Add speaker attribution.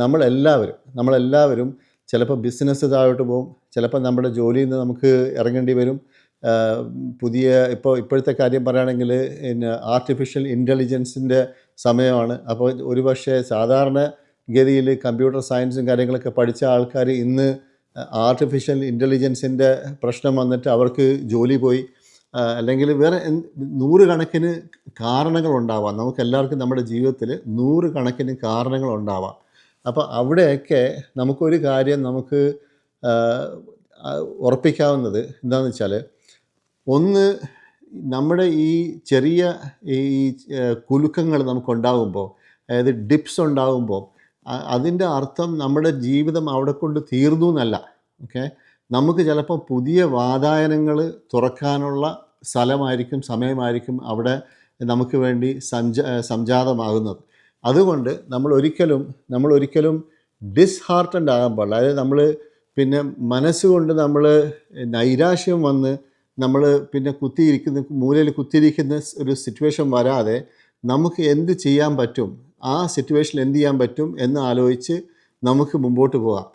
Speaker 1: നമ്മളെല്ലാവരും ചിലപ്പോൾ ബിസിനസ് താഴോട്ട് പോകും, ചിലപ്പോൾ നമ്മുടെ ജോലിയിൽ നിന്ന് നമുക്ക് ഇറങ്ങേണ്ടി വരും. ഇപ്പോഴത്തെ കാര്യം പറയുകയാണെങ്കിൽ പിന്നെ ആർട്ടിഫിഷ്യൽ ഇൻ്റലിജൻസിൻ്റെ സമയമാണ്. അപ്പോൾ ഒരുപക്ഷെ സാധാരണ ഗതിയിൽ കമ്പ്യൂട്ടർ സയൻസും കാര്യങ്ങളൊക്കെ പഠിച്ച ആൾക്കാർ ഇന്ന് ആർട്ടിഫിഷ്യൽ ഇൻ്റലിജൻസിൻ്റെ പ്രശ്നം വന്നിട്ട് അവർക്ക് ജോലി പോയി. അല്ലെങ്കിൽ വേറെ നൂറുകണക്കിന് കാരണങ്ങളുണ്ടാവാം. നമുക്കെല്ലാവർക്കും നമ്മുടെ ജീവിതത്തിൽ നൂറുകണക്കിന് കാരണങ്ങളുണ്ടാവാം. അപ്പോൾ അവിടെയൊക്കെ നമുക്കൊരു കാര്യം നമുക്ക് ഉറപ്പിക്കാവുന്നത് എന്താണെന്ന് വെച്ചാൽ, ഒന്ന്, നമ്മുടെ ഈ ചെറിയ ഈ കുലുക്കങ്ങൾ നമുക്കുണ്ടാകുമ്പോൾ, അതായത് ഡിപ്സ് ഉണ്ടാകുമ്പോൾ, അതിൻ്റെ അർത്ഥം നമ്മുടെ ജീവിതം അവിടെ കൊണ്ട് തീർന്നു എന്നല്ല. ഓക്കെ, നമുക്ക് ചിലപ്പോൾ പുതിയ വാതായനങ്ങൾ തുറക്കാനുള്ള സ്ഥലമായിരിക്കും, സമയമായിരിക്കും അവിടെ നമുക്ക് വേണ്ടി സംജാതമാകുന്നത്. അതുകൊണ്ട് നമ്മളൊരിക്കലും ഡിസ്ഹാർട്ടൻഡ് ആകാൻ പാടില്ല. അതായത് നമ്മൾ പിന്നെ മനസ്സുകൊണ്ട് നമ്മൾ നൈരാശ്യം വന്ന് നമ്മൾ പിന്നെ മൂലയിൽ കുത്തിയിരിക്കുന്ന ഒരു സിറ്റുവേഷൻ വരാതെ നമുക്ക് എന്ത് ചെയ്യാൻ പറ്റും, ആ സിറ്റുവേഷനിൽ എന്ത് ചെയ്യാൻ പറ്റും എന്ന് ആലോചിച്ച് നമുക്ക് മുമ്പോട്ട് പോകാം.